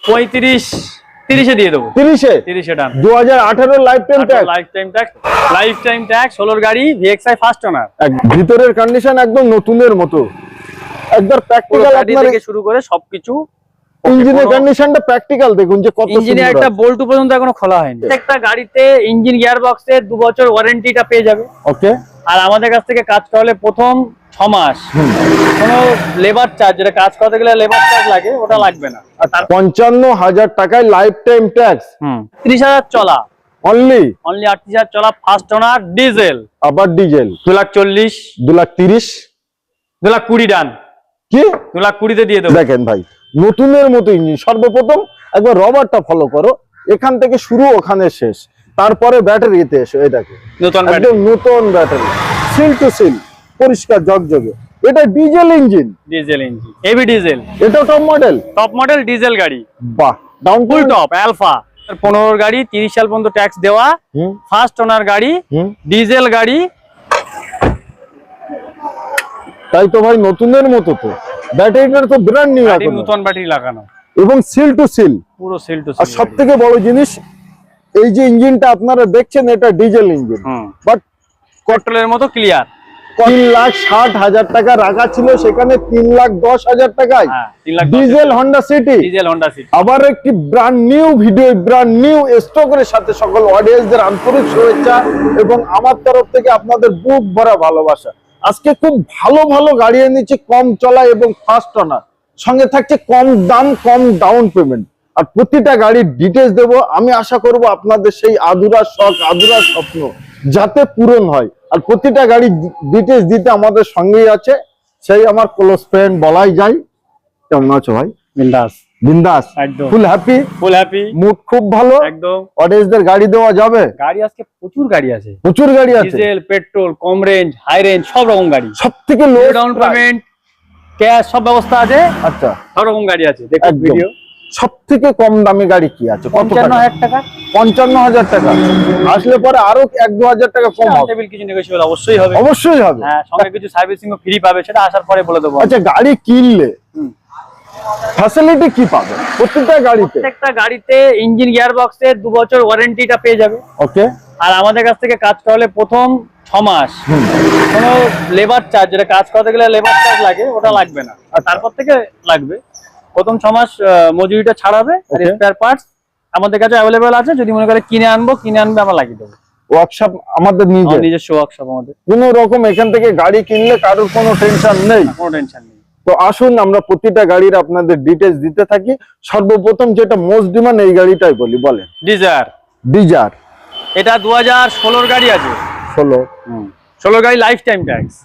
30 দিয়ে দেবো। 30 ডান। 2018 life time tax. Life time tax 16 গাড়ি ভিএক্সআই ফার্স্ট ওনার। ভিতরের কন্ডিশন একদম নতুনের মতো, একবার প্র্যাকটিক্যাল আপনারা থেকে শুরু করে সবকিছু। ইঞ্জিনের কন্ডিশনটা প্র্যাকটিক্যাল দেখুন যে কত সুন্দর। ইঞ্জিনে একটা বোল্ট পর্যন্ত এখনো খোলা হয়নি। প্রত্যেকটা গাড়িতে ইঞ্জিন গিয়ার বক্সে 2 বছর ওয়ারেন্টিটা পেয়ে যাবে। ওকে। আর আমাদের কাছ থেকে কাজ করালে প্রথম 6 মাস কোনো লেবার চার্জ, যেটা কাজ করতে গেলে লেবার চার্জ লাগে, ওটা লাগবে না। আর 55,000 টাকায় লাইফ টাইম ট্যাক্স। 30,000 চলা, অনলি 38,000 চলা ফার্স্ট ওনার ডিজেল। আবার ডিজেল 2,40,000, 2,30,000, 2,20,000 ডান। কি 2,20,000 দিয়ে দেবো। দেখেন ভাই, নতুনের মতো ইঞ্জিন। সর্বপ্রথম একবার রবারটা ফলো করো, এখান থেকে শুরু ওখানে শেষ, তারপরে ব্যাটারিতে এসো। এই দেখো নতুন ব্যাটারি, সিল টু সিল, পরিষ্কার ঝকঝকে। এটা ডিজেল ইঞ্জিন, হেভি ডিজেল। এটা টপ মডেল ডিজেল গাড়ি। বাহ, ডাউন ফুল টপ অ্যালফা 15 গাড়ি, 30 সাল পর্যন্ত ট্যাক্স দেওয়া, ফার্স্ট ওনার গাড়ি, ডিজেল গাড়ি। তাই তো ভাই, নতুনের মতো তো। ব্যাটারিটা তো ব্র্যান্ড নিউ, নতুন ব্যাটারি লাগানো এবং সিল টু সিল, পুরো সিল টু সিল। আর সবথেকে বড় জিনিস, এই যে ইঞ্জিনটা আপনারা দেখছেন, এটা ডিজেল ইঞ্জিন, বাট পেট্রোলের মতো ক্লিয়ার। 3,60,000 টাকা রাখা ছিল, সেখানে 3,10,000 টাকায় ডিজেল হন্ডা সিটি। আবার একটি brand new video, brand new স্টকের সাথে সকল অডিয়েন্সদের আন্তরিক শুভেচ্ছা এবং আমার তরফ থেকে আপনাদের বুক ভরা ভালোবাসা। আজকে খুব ভালো ভালো গাড়ি এনেছি, কম চলা এবং ফার্স্ট ওনার, সঙ্গে থাকছে কম দাম, কম ডাউন পেমেন্ট, আর প্রতিটা গাড়ির ডিটেলস দেবো। আমি আশা করব আপনাদের সেই আধুরা শখ, আধুরা স্বপ্ন যাতে পূরণ হয়। আর প্রতিটা গাড়ি ডিটেলস দিতে আমাদের সঙ্গেই আছে সেই আমার ক্লোজ ফ্রেন্ড বলাই যায়। কেমন আছো ভাই? বিন্দাস, একদম ফুল হ্যাপি, মুড খুব ভালো। একদম অডিয়েন্সদের গাড়ি দেওয়া যাবে। গাড়ি আজকে প্রচুর গাড়ি আছে, ডিজেল, পেট্রোল, কম রেঞ্জ, হাই রেঞ্জ, সব রকম গাড়ি। সবথেকে লো ডাউন পেমেন্ট, ক্যাশ, সব ব্যবস্থা আছে। আচ্ছা, সব রকম গাড়ি আছে, দেখুন ভিডিও। সবথেকে কম দামি গাড়ি কি আছে? 55,000 টাকা। 55,000 টাকা আসলে পরে আরো 1-2,000 টাকা কম হবে। কিছু নেগোশিয়েবল অবশ্যই হবে। হ্যাঁ, সঙ্গে কিছু সার্ভিসিং ও ফ্রি পাবে, সেটা আসার পরে বলে দেবো। আচ্ছা, গাড়ি কিনলে ফ্যাসিলিটি কি পাবে? প্রত্যেকটা গাড়িতে ইঞ্জিন গিয়ার বক্সে 2 বছর ওয়ারেন্টিটা পেয়ে যাবে। ওকে। আর আমাদের কাছ থেকে কাজ করালে প্রথম 6 মাস কোনো লেবার চার্জ, যেটা কাজ করতে গেলে লেবার চার্জ লাগে, ওটা লাগবে না। আর তারপর থেকে লাগবে। প্রথম 6 মাস মজুরিটা ছাড়াবে। আর স্পেয়ার পার্টস আমাদের কাছে অ্যাভেলেবেল আছে, যদি মনে করে কিনে আনবে আমরা লাগিয়ে দেবো। ওয়ার্কশপ আমাদের নিজস্ব ওয়ার্কশপ আমাদের। কোনো রকম এখান থেকে গাড়ি কিনলে কারোর কোনো টেনশন নেই। তো আসুন আমরা প্রতিটা গাড়ির আপনাদের ডিটেলস দিতে থাকি। সর্বপ্রথম যেটা মোস্ট ডিমান্ড, এই গাড়িটাই বলেন। ডিজার এটা 2016 গাড়ি আছে। 16 গাড়ি লাইফ টাইম ট্যাক্স।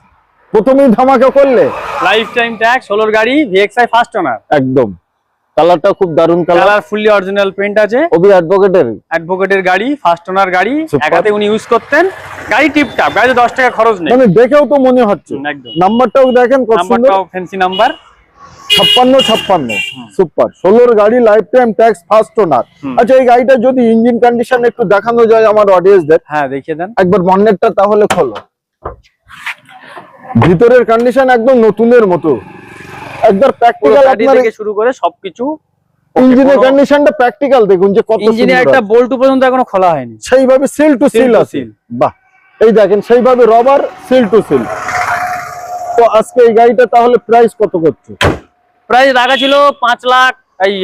প্রথমেই ধামাকা করলে লাইফ টাইম ট্যাক্স, 16 গাড়ি ভিএক্সআই ফার্স্ট ওনার। একদম কালারটা খুব দারুণ কালার, ফুললি অরিজিনাল পেইন্ট আছে। ওবি অ্যাডভোকেটের গাড়ি, ফার্স্ট ওনার গাড়ি, একাতে উনি ইউজ করতেন। গাড়ি টিপটপ, গাড়িতে 10 টাকা খরচ নেই। মানে দেখেও তো মনে হচ্ছে। একদম। নাম্বারটাও দেখেন, নাম্বারটাও ফ্যান্সি নাম্বার, 5656। সুপার। 16 গাড়ি life time tax, first owner. আচ্ছা, এই গাড়িটা যদি ইঞ্জিন কন্ডিশন একটু দেখানো যায় আমার অডিয়েন্সদের। হ্যাঁ, দেখিয়ে দেন একবার বনেটটা তাহলে খোলো। ভিতরের কন্ডিশন একদম নতুনের মতো, একবার প্র্যাকটিক্যাল থেকে শুরু করে সবকিছু। ইঞ্জিনের কন্ডিশনটা প্র্যাকটিক্যাল দেখুন যে কত সুন্দর। ইঞ্জিনে একটা বোল্ট পর্যন্ত এখনো খোলা হয়নি, সেইভাবে সিল টু সিল আছে। বাহ, এই দেখেন সেইভাবে রবার, সিল টু সিল। তো আজকে এই গাড়িটা তাহলে প্রাইস কত করছে? প্রাইস রাখা ছিল 5 লাখ, এই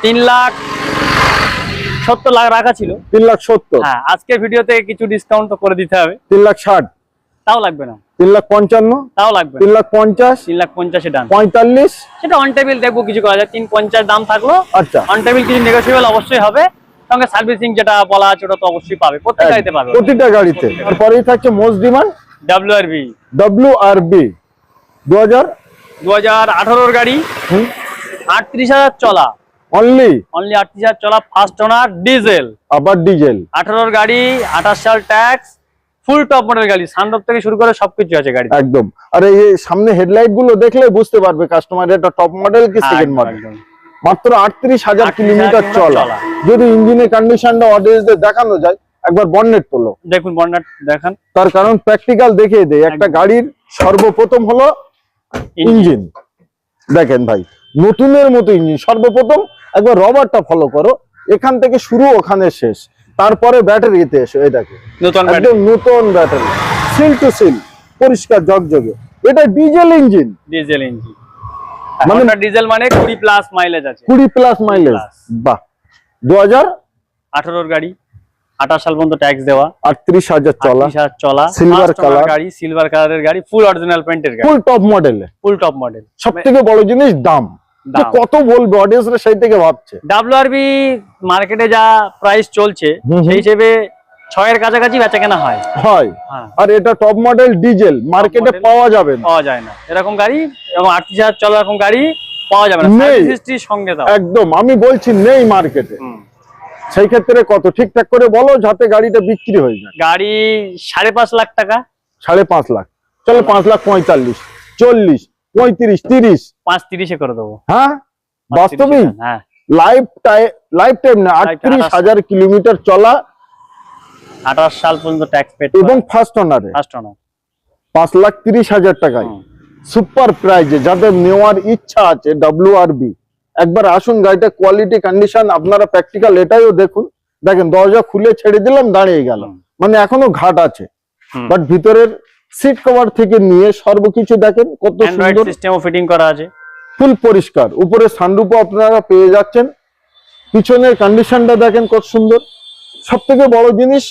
3,70,000 রাখা ছিল। 3,70,000। হ্যাঁ, আজকের ভিডিওতে কিছু ডিসকাউন্ট তো করে দিতে হবে। 3,60,000 তাও লাগবে না। 3,55,000 তাও লাগবে। 3,50,000 3,50,000 ডান। 45 সেটা অন টেবিল দেখবো, কিছু করা যায়। 3,50,000 দাম থাকলো। আচ্ছা, অন টেবিল কিছু নেগোশিয়েবল অবশ্যই হবে। সঙ্গে সার্ভিসিং যেটা বলা আছে ওটা তো অবশ্যই পাবে, প্রত্যেকটা গাড়িতে পাবে। প্রতিটা গাড়িতে। তারপরেই থাকছে মোস্ট ডিমান্ড WRV 2018 গাড়ি, 38,000 চলা, অনলি 38,000 চলা, ফার্স্ট ওনার ডিজেল। আবার ডিজেল 18 গাড়ি, 28 সাল ট্যাক্স, ফুল টপ মডেল গাড়ি, সানরুফ থেকে শুরু করে সবকিছু আছে গাড়ি। একদম। আর এই সামনে হেডলাইট গুলো দেখলে বুঝতে পারবে কাস্টমার এটা টপ মডেল কি সেকেন্ড মডেল। মাত্র 38,000 কিলোমিটার চলা। যদি ইঞ্জিনের কন্ডিশনটা অডিয়েন্সদের দেখানো যায়, একবার বনেট তোলো, দেখুন বনেট দেখান। তার কারণ প্র্যাকটিক্যাল দেখিয়ে দেয়। একটা গাড়ির সর্বপ্রথম হলো ইঞ্জিন। দেখেন ভাই, নতুনের মতো ইঞ্জিন। সর্বপ্রথম একবার রবারটা ফলো করো, এখান থেকে শুরু ওখানে শেষ, তারপরে ব্যাটারিতে এসো। এটাকে নতুন একদম নতুন ব্যাটারি, সিল টু সিল, পরিষ্কার ঝকঝকে। এটা ডিজেল ইঞ্জিন, ডিজেল ইঞ্জিন মানে ডিজেল মানে 20 প্লাস মাইলেজ আছে, 20 প্লাস মাইলেজ। বাহ, 2018 গাড়ি, 28 সাল পর্যন্ত ট্যাক্স দেওয়া, 38,000 চলা, 38,000 চলা, সিলভার কালার গাড়ি, সিলভার কালারের গাড়ি, ফুল অরিজিনাল পেইন্টের গাড়ি, full top model. Full top model. সবথেকে বড় জিনিস দাম, তো কত বলবে অডিয়েন্সরা সেই থেকে ভাবছে। ডাব্লিউআরবি মার্কেটে যা প্রাইস চলছে সেই হিসেবে 6 এর কাছাকাছি বেচা কেনা হয়। আর এটা টপ মডেল ডিজেল, মার্কেটে পাওয়া যাবে না, পাওয়া যায় না এরকম গাড়ি, এবং 38,000 চলা এরকম গাড়ি পাওয়া যাবে না সার্ভিস হিস্ট্রির সঙ্গে। দাও একদম, আমি বলছি নেই মার্কেটে। সেই ক্ষেত্রে কত ঠিকঠাক করে বলো যাতে গাড়িটা বিক্রি হয়ে যায়। গাড়ি 5.5 লাখ টাকা, 5.5 লাখ, চলো 5,45,000, 40, 35, 30, 5.30 করে দেবো। হ্যাঁ বাস্তবিক, হ্যাঁ লাইফ টাইম না, 38,000 কিলোমিটার চলা, 28 সাল পর্যন্ত ট্যাক্স পেড এবং ফার্স্ট ওনারে 5,30,000 টাকায় সুপার প্রাইজে যাদের নেওয়ার ইচ্ছা আছে WRB, একবার আসুন। গাড়িটা কোয়ালিটি কন্ডিশন আপনারা প্র্যাকটিক্যাল এটাইও দেখুন। দেখেন দরজা খুলে ছেড়ে দিলাম, দাঁড়িয়ে গেল, মানে এখনো ঘাট আছে, বাট ভিতরের সিট কভার থেকে নিয়ে সর্বকিছু দেখেন কত সুন্দর, সিস্টেমও ফিটিং করা আছে, ফুল পরিষ্কার। উপরে সানরুফও আপনারা পেয়ে যাচ্ছেন, পিছনের কন্ডিশনটা দেখেন কত সুন্দর। সবথেকে বড় জিনিস,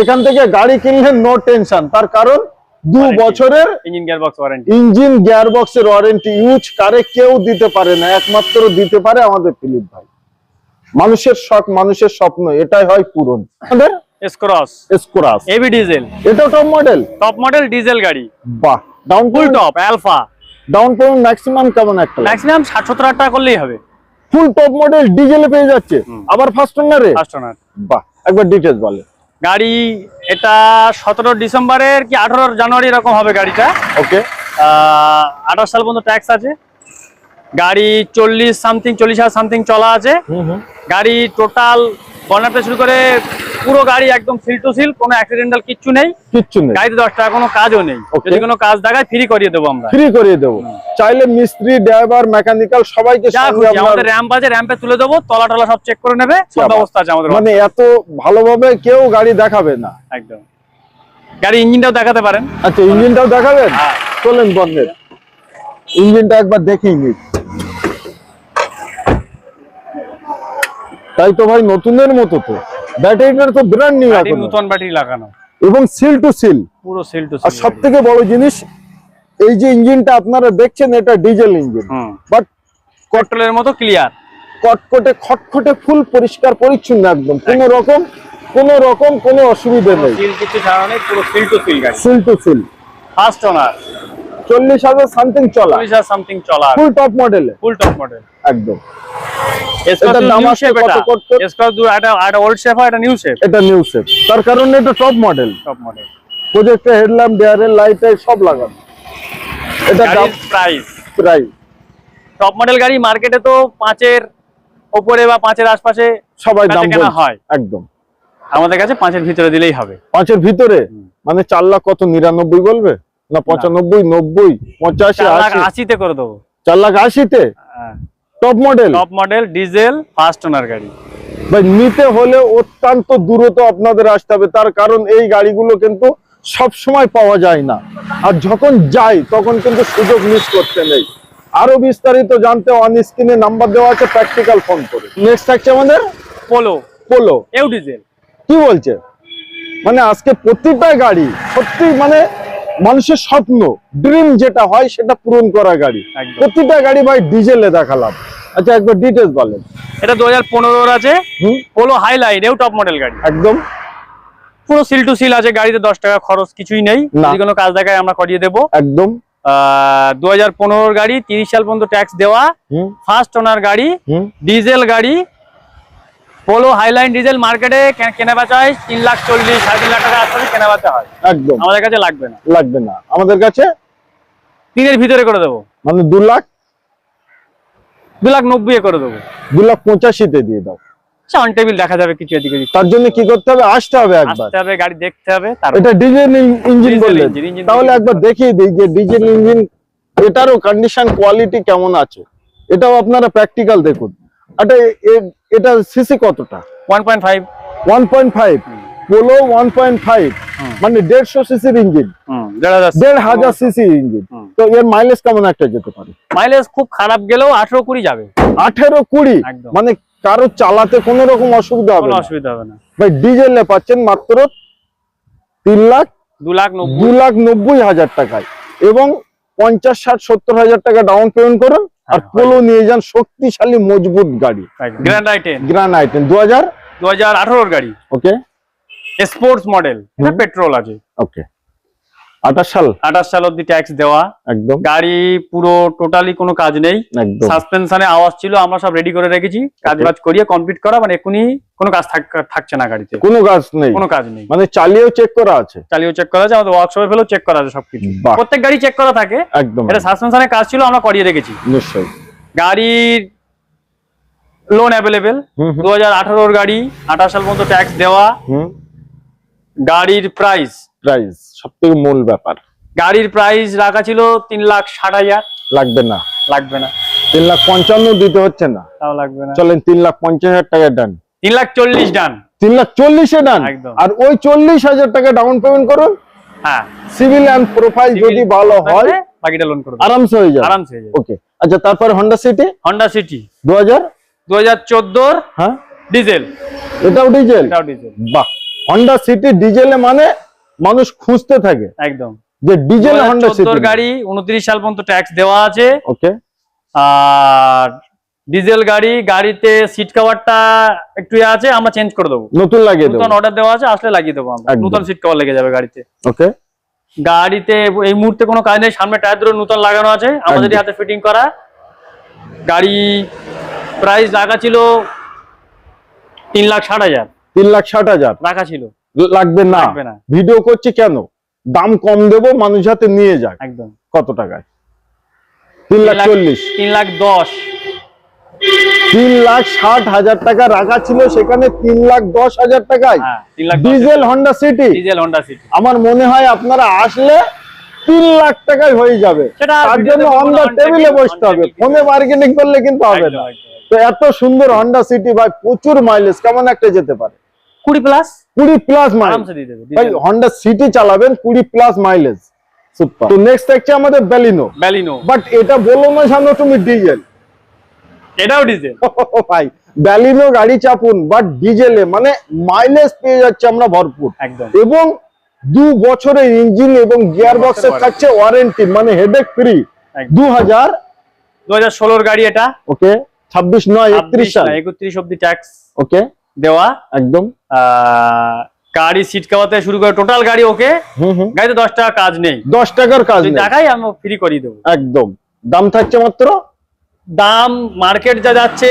এখান থেকে গাড়ি কিনলে নো টেনশন, তার কারণ 2 বছরের ইঞ্জিন গিয়ারবক্স ওয়ারেন্টি, ইঞ্জিন গিয়ারবক্সের ওয়ারেন্টি। ইউজ কারে কেউ দিতে পারে না, একমাত্র দিতে পারে আমাদের ফিলিপ ভাই। মানুষের শখ, মানুষের স্বপ্ন, এটাই হয় পূরণ। এসকোরাস এবি ডিজেল, এটা টপ মডেল ডিজেল গাড়ি। বাহ, down full top alpha, down payment maximum কেমন? একটা ম্যাক্সিমাম 60-70 হাজার টাকা করলেই হবে। ফুল টপ মডেল ডিজেলে পেয়ে যাচ্ছে, আবার ফার্স্ট ওনারে। বাহ, একবার ডিটেইলস বলে। গাড়ি এটা 17 ডিসেম্বরের কি 18 জানুয়ারি এরকম হবে গাড়িটা। ওকে, 28 সাল পর্যন্ত ট্যাক্স আছে। গাড়ি 40,000 সামথিং চলা আছে। গাড়ি টোটাল বনারতে শুরু করে পুরো গাড়ি একদম সিল টু সিল, কোনো অ্যাক্সিডেন্টাল কিচ্ছু নেই। গাড়িতে 10 টাকা কোনো কাজও নেই, যদি কোনো কাজ দেখায় ফ্রি করিয়ে দেবো আমরা, ফ্রি করিয়ে দেবো। চাইলে মিস্ত্রি, ড্রাইভার, মেকানিক্যাল সবাইকে আমাদের র্যাম্প আছে, র্যাম্পে তুলে দেবো, তলা টলা সব চেক করে নেবে, সব ব্যবস্থা আছে আমাদের। মানে এত ভালোভাবে কেউ গাড়ি দেখাবে না। একদম, গাড়ি ইঞ্জিনটাও দেখাতে পারেন। আচ্ছা, ইঞ্জিনটাও দেখাবেন? চলেন বন্ধের ইঞ্জিনটা একবার দেখেই নিই। তাই তো ভাই, নতুনের মতো তো, ব্যাটারিটা তো ব্র্যান্ড নিউ, নতুন ব্যাটারি লাগানো এবং সিল টু সিল, পুরো সিল টু সিল। আর সবথেকে বড় জিনিস, এই যে ইঞ্জিনটা আপনারা দেখছেন এটা ডিজেল ইঞ্জিন, বাট পেট্রোলের মতো ক্লিয়ার, কটকটে খটখটে, ফুল পরিষ্কার পরিচ্ছন্ন, একদম কোনো রকম কোনো অসুবিধা নেই, সিল কিছু ছাড়া নেই, পুরো সিল টু সিল গাড়ি, seal two seal. First owner, 40,000 something চলা, 40,000 সামথিং চলা, ফুল টপ মডেল, একদম। এটা দাম আসছে কত করতে? এটা ওল্ড শেপ, এটা নিউ শেপ, তার কারণ এটা টপ মডেল। প্রজেক্টে হেডল্যাম্প, ডিআরএল লাইট সব লাগানো। এটা দাম প্রাইস টপ মডেল গাড়ি মার্কেটে তো 5-এর উপরে বা 5-এর আশপাশে সবাই দাম কেনা হয়। একদম, আমাদের কাছে 5-এর ভিতরে দিলেই হবে। 5-এর ভিতরে মানে 4 লাখ কত, 99 বলবে না? 95, 90, 85, 80-তে করে দেবো। 4,80,000-তে top model diesel first owner গাড়ি। ভাই, নিতে হলে অত্যন্ত দূরত্ব আপনাদের আসতে হবে, তার কারণ এই গাড়িগুলো কিন্তু সব সময় পাওয়া যায় না, আর যখন যাই তখন কিন্তু সুযোগ মিস করতে নেই। আরো বিস্তারিত জানতে অন স্ক্রিনে নাম্বার দেওয়া আছে, প্র্যাকটিক্যাল ফোন করে। নেক্সট থাকছে আমাদের পোলো এও ডিজেল। কি বলছে, মানে আজকে প্রতিটা গাড়ি সত্যি, মানে মানুষের স্বপ্ন, ড্রিম যেটা হয় সেটা পূরণ করা গাড়ি। প্রতিটা গাড়ি ভাই ডিজেলে দেখালাম। আচ্ছা, একবার ডিটেইলস বলেন। এটা 2015 আছে, পোলো হাইলাইন, এও টপ মডেল গাড়ি, একদম পুরো সিল টু সিল আছে। গাড়িতে 10 টাকা খরচ কিছুই নেই, যদি কোনো কাজ দেখায় আমরা করিয়ে দেবো। একদম 2015 গাড়ি, 30 সাল পর্যন্ত ট্যাক্স দেওয়া, ফার্স্ট ওনার গাড়ি, ডিজেল গাড়ি। পোলো হাইলাইন ডিজেল মার্কেটে কেনা বেচা হয় 3,40,000 3.5 লাখ টাকা আশপাশে কেনা বেচা হয়। একদম, আমাদের কাছে লাগবে না, আমাদের কাছে 3-এর ভিতরে করে দেবো, মানে 2,90,000 করে দেবো, 2,85,000-তে দিয়ে দাও। অন টেবিল দেখা যাবে কিছু এদিকে। তার জন্য কি করতে হবে? আসতে হবে, একবার গাড়ি দেখতে হবে। এটা ডিজেল ইঞ্জিন বললেন, তাহলে একবার দেখিয়ে দিই যে ডিজেল ইঞ্জিন, এটারও কন্ডিশন কোয়ালিটি কেমন আছে। এটাও আপনারা প্র্যাকটিক্যাল দেখুন। এটা সিসি কতটা? 1.5 1.5 পোলো 1.5 মানে 150 সিসির ইঞ্জিন, 1,500 সিসি ইঞ্জিন। তো এর মাইলেজ কেমন একটা যেতে পারে? মাইলেজ খুব খারাপ গেলেও 18-20 যাবে। 18-20 মানে কারো চালাতে কোনো রকম অসুবিধা হবে না? অসুবিধা হবে না ভাই ডিজেলে পাচ্ছেন মাত্র 2,90,000 টাকায়, এবং 50-60-70 হাজার টাকা ডাউন পেমেন্ট করুন আর পোলো নিয়ে যান, শক্তিশালী মজবুত গাড়ি। গ্র্যান্ড আই10 2018 গাড়ি। ওকে, স্পোর্টস মডেল, এটা পেট্রোল আছে। ওকে, 28 সাল অবধি ট্যাক্স দেওয়া। একদম গাড়ি পুরো টোটালি কোনো কাজ নেই, একদম সাসপেনশনে আওয়াজ ছিল, আমরা সব রেডি করে রেখেছি, কাজ করিয়ে কমপ্লিট করা, মানে এখনই কোনো কাজ থাকছে না গাড়িতে, কোনো কাজ নেই, কোনো কাজ নেই, মানে চালিয়েও চেক করা আছে, আমাদের ওয়ার্কশপে ফেলেও চেক করা আছে সবকিছু, প্রত্যেক গাড়ি চেক করা থাকে একদম। এটা সাসপেনশনের কাজ ছিল, আমরা করিয়ে রেখেছি। নিশ্চয়ই গাড়ির লোন অ্যাভেলেবেল, 2018 গাড়ি, 28 সাল পর্যন্ত ট্যাক্স দেওয়া। গাড়ির প্রাইস সবথেকে মূল ব্যাপার, গাড়ির প্রাইস রাখা ছিল 3,60,000। লাগবে না 3,55,000 দিতে হচ্ছে না, তাও লাগবে না। চলেন 3,50,000 টাকা ডান, 3,40,000 ডান, 3,40,000 ডান, আর ওই 40,000 টাকা ডাউন পেমেন্ট করুন। হ্যাঁ, সিভিল এন্ড প্রোফাইল যদি ভালো হয় বাকিটা লোন করে আরামসে হয়ে যাবে, ওকে। আচ্ছা, তারপরে হোন্ডা সিটি 2014 হ্যাঁ ডিজেল, এটাও ডিজেল। বাহ, হোন্ডা সিটি ডিজেলে মানে মানুষ খুঁজতে থাকে একদম যে ডিজেল হোন্ডা সিটি গাড়ি, 29 সাল পর্যন্ত ট্যাক্স দেওয়া আছে। ওকে, আর ডিজেল গাড়িতে সিট কভারটা একটু আছে, আমরা চেঞ্জ করে দেবো, নতুন লাগিয়ে দেবো, নতুন অর্ডার দেওয়া আছে, আসলে লাগিয়ে দেবো আমরা, নতুন সিট কভার লেগে যাবে গাড়িতে। ওকে, গাড়িতে এই মুহূর্তে কোনো কাজ নেই, সামনে টায়ার দুটো নতুন লাগানো আছে, আমাদেরই হাতে ফিটিং করা। গাড়ি প্রাইস রাখা ছিল 3,60,000, 3,60,000 রাখা ছিল, লাগবে না। ভিডিও করছি কেন, দাম কম দেবো, মানুষ হাতে নিয়ে যাক। একদম। কত টাকায়? 3,40,000, 3,10,000, 3,60,000 টাকা রাখা ছিল, সেখানে 3,10,000 টাকায় ডিজেল হোন্ডা সিটি। আমার মনে হয় আপনারা আসলে 3 লাখ টাকায় হয়ে যাবে, তার জন্য অন দ্য টেবিলে বসতে হবে, ফোনে বার্গেনিং করলে কিন্তু হবে না। তো এত সুন্দর হোন্ডা সিটি ভাই, প্রচুর মাইলেজ, কেমন একটা যেতে পারে? 20+ মাইলেজ ভাই, হোন্ডা সিটি চালাবেন 20+ মাইলেজ, সুপার। তো নেক্সট থাকছে আমাদের ব্যালিনো, বাট এটা বলো না জানো তুমি ডিজেল, এটাও ডিজেল ভাই। ব্যালিনো গাড়ি চাপুন, বাট ডিজেলে মানে মাইলেজ পেয়ে যাচ্ছে আমরা ভরপুর, একদম, এবং 2 বছরের ইঞ্জিন এবং গিয়ার বক্সের থাকছে ওয়ারেন্টি, মানে হেডেক ফ্রি। 2016 গাড়ি এটা, ওকে, 26 নয় 31 সাল, 31 অবধি ট্যাক্স ওকে দেওয়া একদম। গাড়ি সিট কভারতে শুরু করে টোটাল গাড়ি ওকে, গাড়িতে 10 টাকা কাজ নেই, 10 টাকার কাজ নেই, টাকাই আমি ফ্রি করিয়ে দেবো একদম। দাম থাকছে মাত্র, দাম মার্কেট যা যাচ্ছে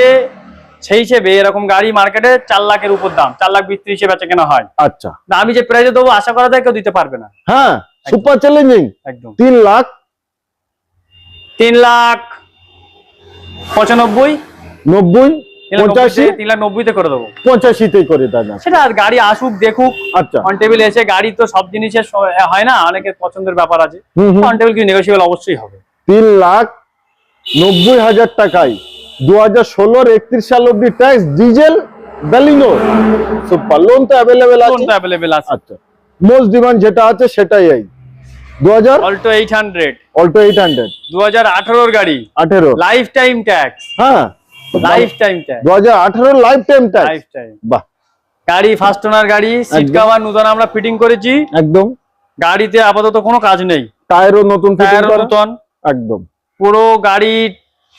সেই হিসেবে এরকম গাড়ি মার্কেটে 4 লাখের উপর দাম, 4,20,000 বেচা কেনা হয়। আচ্ছা, আমি যে প্রাইসে দেবো আশা করা যায় কেউ দিতে পারবে না। হ্যাঁ, সুপার চ্যালেঞ্জিং, একদম। 3,95,90 85 3,90,000 করে দেবো, 85 করে দাদা। সেটা আর গাড়ি আসুক দেখুক, আচ্ছা, অন টেবিল এসে, গাড়ি তো সব জিনিসের হয় না, অনেকের পছন্দের ব্যাপার আছে, অন টেবিল কি নেগোশিয়েবল অবশ্যই হবে। 3,90,000 টাকায় 2016 31 সাল অবধি tax, diesel Baleno, super. Loan তো অ্যাভেলেবেল আছে, আচ্ছা। মোস্ট ডিমান্ড যেটা আছে সেটাই এই 2000 অল্টো 800, 2018 গাড়ি, 18 লাইফ টাইম ট্যাক্স, হ্যাঁ, life time tax, 2018 life time tax, বাহ। গাড়ি ফার্স্ট ওনার গাড়ি, সিট কভার নতুন আমরা ফিটিং করেছি, একদম। গাড়িতে আপাতত কোনো কাজ নেই, টায়ারও নতুন, নতুন, একদম। পুরো গাড়ির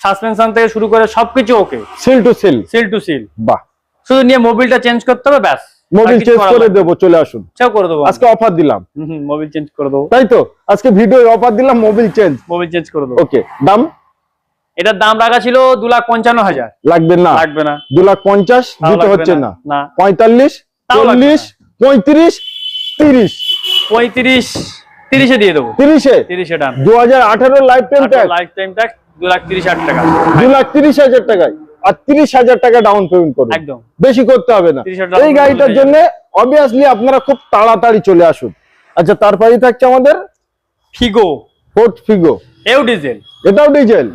সাসপেনশন থেকে শুরু করে সবকিছু ওকে, সিল টু সিল, বাহ। শুধু নিয়ে মোবিলটা চেঞ্জ করতে হবে, ব্যাস। মোবিল চেঞ্জ করে দেবো, চলে আসুন, করে দেবো, আজকে অফার দিলাম, মোবিল চেঞ্জ করে দেবো, তাই তো? আজকে ভিডিও অফার দিলাম, মোবিল চেঞ্জ করে দেবো, ওকে। দাম, এটার দাম রাখা ছিল 2,55,000, লাগবে না, 2,50,000 দিতে হচ্ছে না, 45, 40, 35, 30, 30 দিয়ে দেবো, 30 ডান। 2018 লাইফ টাইম ট্যাক্স 2,30,000 টাকা, 2,30,000 টাকায়, আর 30,000 টাকা ডাউন পেমেন্ট করুন, একদম, বেশি করতে হবে না। এই গাড়িটার জন্য অবভিয়াসলি আপনারা খুব তাড়াতাড়ি চলে আসুন। আচ্ছা, তারপরেই থাকছে আমাদের ফিগো, ফোর্ড ফিগো, এও ডিজেল, এটাও ডিজেল,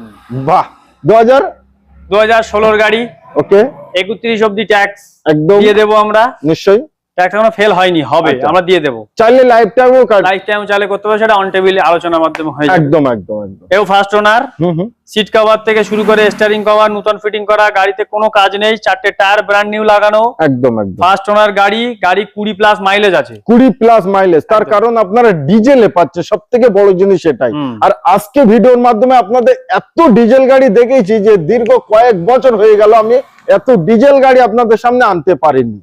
বাহ। 2016 গাড়ি, ওকে 31 অব্দি ট্যাক্স একদম দিয়ে দেবো আমরা। নিশ্চয়ই ট্যাক্স এখনো ফেল হয়নি, হবে, আমরা দিয়ে দেবো। চাইলে লাইফ টাইমও লাইফ টাইম চাইলে করতে পারবে, সেটা অন টেবিল আলোচনার মাধ্যমে হয়ে যাবে। একদম একদম একদম। এও ফার্স্ট ওনার, সিট কভার থেকে শুরু করে স্টিয়ারিং কভার নতুন ফিটিং করা, গাড়িতে কোনো কাজ নেই, 4টে টায়ার ব্র্যান্ড নিউ লাগানো, একদম একদম ফার্স্ট ওনার গাড়ি। গাড়ি 20+ মাইলেজ আছে, 20+ মাইলেজ। তার কারণ আপনারা ডিজেলে পাচ্ছে, সব থেকে বড় জিনিস এটাই। আর আজকে ভিডিওর মাধ্যমে আপনাদের এত ডিজেল গাড়ি দেখেছি যে দীর্ঘ কয়েক বছর হয়ে গেল আমি এত ডিজেল গাড়ি আপনাদের সামনে আনতে পারিনি।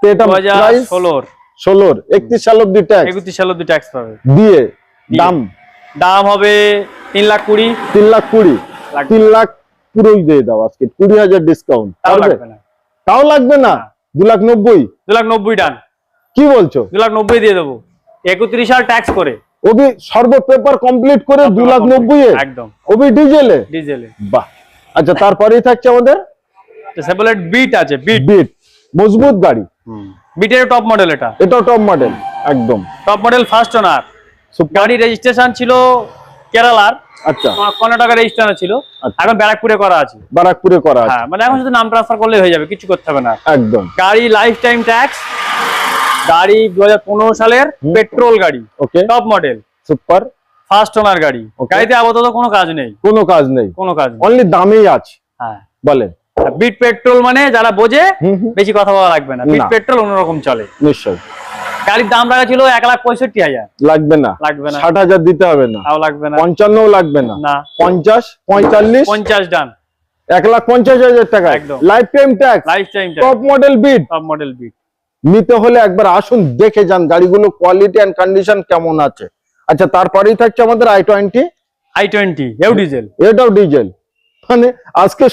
তো এটা 2016 31 সাল অব্দি ট্যাক্স, 31 সাল অব্দি ট্যাক্স পাবে দিয়ে দাম হবে 3,20,000, 3,20,000, 3 লাখ পুরোই দিয়ে দাও আজকে, 20,000 ডিসকাউন্ট। তাও লাগবে না, 2,90,000, 2,90,000 ডান। কি বলছো? 2,90,000 দিয়ে দেবো, 31 সাল ট্যাক্স করে, ওবি সর্ব পেপার কমপ্লিট করে 2,90,000 একদম, ওবি ডিজেলে। বাহ। আচ্ছা, তারপরেই থাকছে আমাদের সেভলেট বিট আছে, বিট মজবুত গাড়ি, বিটের টপ মডেল, এটাও টপ মডেল, একদম টপ মডেল, ফার্স্ট ওনার। গাড়ি রেজিস্ট্রেশন ছিল কেরালার, আচ্ছা কর্ণাটকা রেজিস্ট্রেশন ছিল, এখন ব্যারাকপুরে করা আছে। ব্যারাকপুরে করা আছে, হ্যাঁ, মানে এখন শুধু নাম ট্রান্সফার করলে হয়ে যাবে, কিছু করতে হবে না একদম। গাড়ি লাইফ টাইম ট্যাক্স, গাড়ি 2015 সালের পেট্রোল গাড়ি, ওকে top model, super, first owner গাড়ি। গাড়িতে আপাতত কোনো কাজ নেই, কোনো কাজ নেই, অনলি দামেই আছে। হ্যাঁ বলেন, বিট পেট্রোল মানে যারা বোঝে, বেশি কথা বলা লাগবে না, বিট পেট্রোল অন্যরকম চলে। নিশ্চয়ই। গাড়ির দাম রাখা ছিল 1,65,000, লাগবে না, 60,000 দিতে হবে না, তাও লাগবে না, 55 লাগবে না, 50, 50 ডান, 1,50,000 টাকা একদম। Life time tax, top model বিট, নিতে হলে একবার আসুন, দেখে যান গাড়িগুলো কোয়ালিটি এন্ড কন্ডিশন কেমন আছে। আচ্ছা, তারপরেই থাকছে আমাদের i20, এটাও ডিজেল। মানে আজকে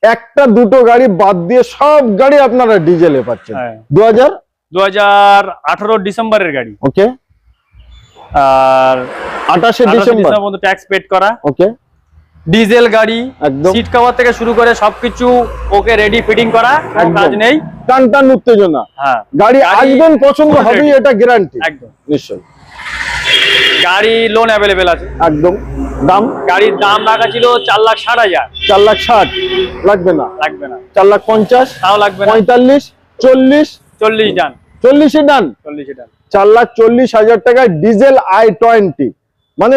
একটা দুটো গাড়ি বাদ দিয়ে সব গাড়ি আপনারা ডিজেলে পাচ্ছেন। 2018 ডিসেম্বরের গাড়ি, ওকে, আর 28 ডিসেম্বর পর্যন্ত ট্যাক্স পেড করা, ওকে, ডিজেল গাড়ি, একদম। সিট কভার থেকে শুরু করে সবকিছু ওকে, রেডি ফিটিং করা, কোনো কাজ নেই, টান উত্তেজনা। হ্যাঁ, গাড়ি আসবেন, পছন্দ হবে, এটা গ্যারান্টি, একদম নিশ্চয়। গাড়ি লোন অ্যাভেলেবেল আছে, একদম। গাড়ির দাম রাখা ছিল 4,60,000, 4,60,000 লাগবে না, 4,50,000, তাও লাগবে না, 45, 40 ডান, 40 ডান, 4,40,000 টাকায় ডিজেল i20। মানে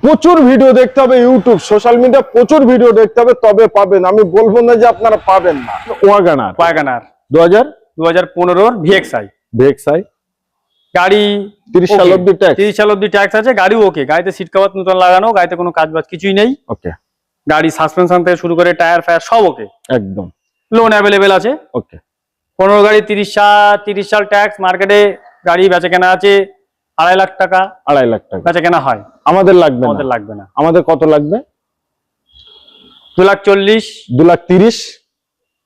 প্রচুর ভিডিও দেখতে হবে, ইউটিউব সোশ্যাল মিডিয়া প্রচুর ভিডিও দেখতে হবে, তবে পাবেন। আমি বলবো না যে আপনারা পাবেন না। ওয়াগনার 2015 ভিএক্সআই গাড়ি, 30 সাল অব্দি ট্যাক্স, 30 সাল অব্দি ট্যাক্স আছে, গাড়ি ওকে, গাড়িতে সিট কভার নতুন লাগানো, গাড়িতে কোনো কাজ বাজ কিছুই নেই, ওকে। গাড়ি সাসপেনশন থেকে শুরু করে টায়ার ফায়ার সব ওকে, একদম। লোন অ্যাভেলেবেল আছে, ওকে। 15 গাড়ি 30 সাল ট্যাক্স, মার্কেটে গাড়ি বেচা কেনা আছে 2.5 লাখ টাকা, 2.5 লাখ টাকা বেচা কেনা হয়। আমাদের লাগবে না, আমাদের কত লাগবে? 2,40,000, 2,30,000,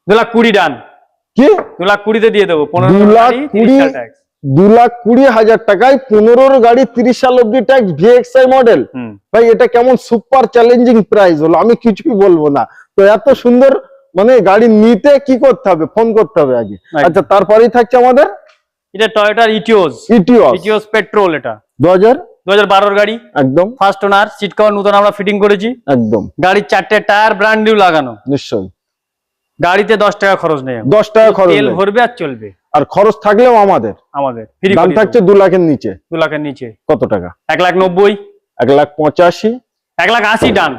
2,20,000 ডান। কি 2,20,000 দিয়ে দেবো, 2,20,000 টাকায় 15 গাড়ি 30 সাল অব্দি ট্যাক্স, ভিএক্সআই মডেল। ভাই, এটা কেমন সুপার চ্যালেঞ্জিং প্রাইস হলো, আমি কিছুই বলবো না। তো এত সুন্দর মানে গাড়ি নিতে কি করতে হবে? ফোন করতে হবে আগে। আচ্ছা, তারপরেই থাকছে আমাদের এটা টয়োটার ইটিওস পেট্রোল, এটা 2012 গাড়ি, একদম ফার্স্ট ওনার, সিট কভার নতুন আমরা ফিটিং করেছি, একদম। গাড়ির 4টে টায়ার ব্র্যান্ড নিউ লাগানো, নিশ্চয়ই। গাড়িতে 10 টাকা খরচ নেই, 10 টাকা খরচ, তেল ভরবে আর চলবে, আর খরচ থাকলেও আমাদের দাম থাকছে 2 লাখের নিচে। 2 লাখের নিচে কত টাকা? 1,90,000, 1,85,000, 1,80,000 ডান।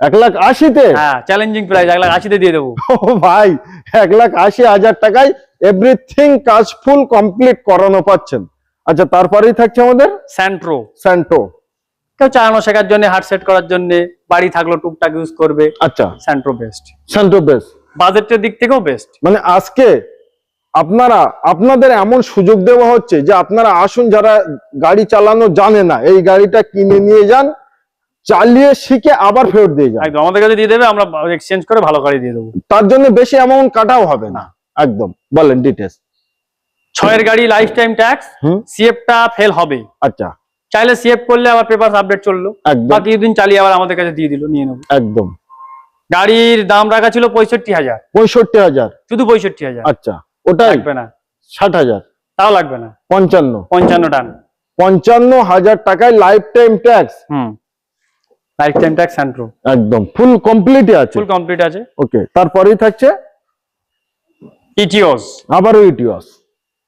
1,80,000-তে? হ্যাঁ, চ্যালেঞ্জিং প্রাইস, 1,80,000-তে দিয়ে দেবো। ও ভাই, 1,80,000 টাকায় এভরিথিং কাজ ফুল কমপ্লিট করানো পাচ্ছেন। আচ্ছা, তারপরেই থাকছে আমাদের স্যান্ট্রো। কেউ চালানো শেখার জন্য, হার্ট সেট করার জন্য, বাড়ি থাকলো টুকটাক ইউজ করবে। আচ্ছা, স্যান্ট্রো বেস্ট, বাজেটের দিক থেকেও বেস্ট। মানে আজকে আপনাদের এমন সুযোগ দেওয়া হচ্ছে যে আপনারা আসুন, যারা গাড়ি চালানো জানে না, এই গাড়িটা কিনে নিয়ে যান, চালিয়ে শিখে আবার ফেরত দিয়ে যান, একদম আমাদের কাছে দিয়ে দেবে, আমরা এক্সচেঞ্জ করে ভালো গাড়ি দিয়ে দেবো। তার জন্য বেশি অ্যামাউন্ট কাটাও হবে না, একদম। বলেন ডিটেইলস। 6 এর গাড়ি, লাইফ টাইম ট্যাক্স, সিএফটা ফেল হবে। আচ্ছা, চাইলে সিএফ করলে আবার পেপার আপডেট চললো, বাকি দিন চালিয়ে আবার আমাদের কাছে দিয়ে দিল, নিয়ে নেবো, একদম। গাড়ির দাম রাখা ছিল 65,000, 65,000, শুধু 65,000। আচ্ছা, ওটা লাগবে না। 60,000, তাও লাগবে না। 55 ডান। 55,000 টাকায় life time tax, life time tax sunroof একদম ফুল কমপ্লিটই আছে। ফুল কমপ্লিট আছে। ওকে, তারপরেই থাকছে ইটিওস, আবারও ইটিওস।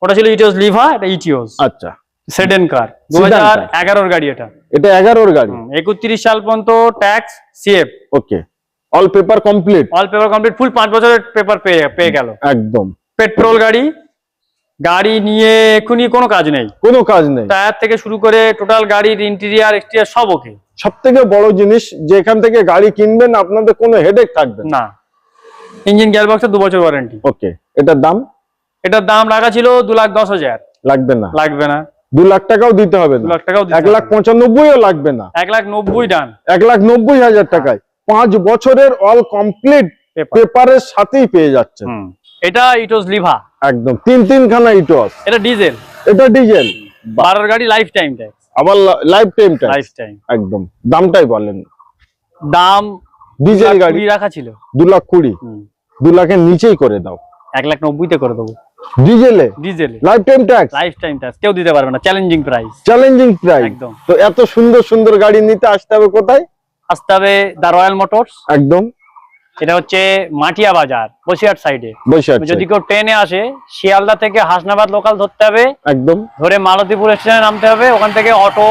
ওটা ছিল ইটিওস লিভা, এটা ইটিওস। আচ্ছা, সেডেন কার, Sedan car। 2011 গাড়ি এটা। এটা 11 গাড়ি। 31 সাল পর্যন্ত tax CF. Okay, all paper complete. All paper complete, full 5 বছরের পেপার পেয়ে গেল। একদম পেট্রোল গাড়ি, গাড়ি নিয়ে এখনই কোনো কাজ নেই, কোনো কাজ নেই। টায়ার থেকে শুরু করে টোটাল গাড়ির ইন্টেরিয়ার এক্সটেরিয়ার সব ওকে। সব থেকে বড় জিনিস যে এখান থেকে গাড়ি কিনবেন আপনাদের কোনো হেডেক থাকবে না। ইঞ্জিন গিয়ারবক্সের 2 বছর ওয়ারেন্টি। ওকে, এটার দাম? এটার দাম রাখা ছিল 2,10,000। লাগবে না, লাগবে না। 2 লাখ টাকাও দিতে হবে না, 2 লাখ টাকাও দিতে হবে 1,95,000 লাগবে না, 1,90,000 ডান। 1,90,000 টাকায় 5 বছরের অল কমপ্লিট পেপারের সাথেই পেয়ে যাচ্ছেন। এটা ইটোস লিভা, একদম 3 খানা ইটোস। এটা ডিজেল। এটা ডিজেল। 12 গাড়ি লাইফ টাইম ট্যাক্স। আবার life time tax. Life time একদম। দামটাই বলেন। দাম ডিজেল গাড়ি রাখা ছিল 2,20,000। 2 লাখের নিচেই করে দাও। 1,90,000 তে করে দেবো। ডিজেলে life time tax. Life time tax কেউ দিতে পারবে না, চ্যালেঞ্জিং প্রাইস। চ্যালেঞ্জিং প্রাইস একদম। তো এত সুন্দর সুন্দর গাড়ি নিতে আসতে হবে কোথায়? আসতে হবে দা রয়্যাল মোটরস। একদম। এটা হচ্ছে মাটিয়া বাজার, বসিরহাট সাইডে। বসিরহাট যদি কেউ ট্রেনে আসে, শিয়ালদা থেকে হাসনাবাদ লোকাল ধরতে হবে, একদম ধরে মালতীপুর স্টেশনে নামতে হবে, ওখান থেকে অটো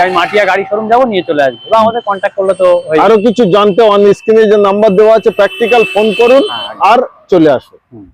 আমি মাটিয়া গাড়ি শোরুম যাবো, নিয়ে চলে আসবো, বা আমাদের কন্ট্যাক্ট করলে তো। আরো কিছু জানতে অন স্ক্রিনে যে নাম্বার দেওয়া আছে প্র্যাকটিক্যাল ফোন করুন আর চলে আসুন।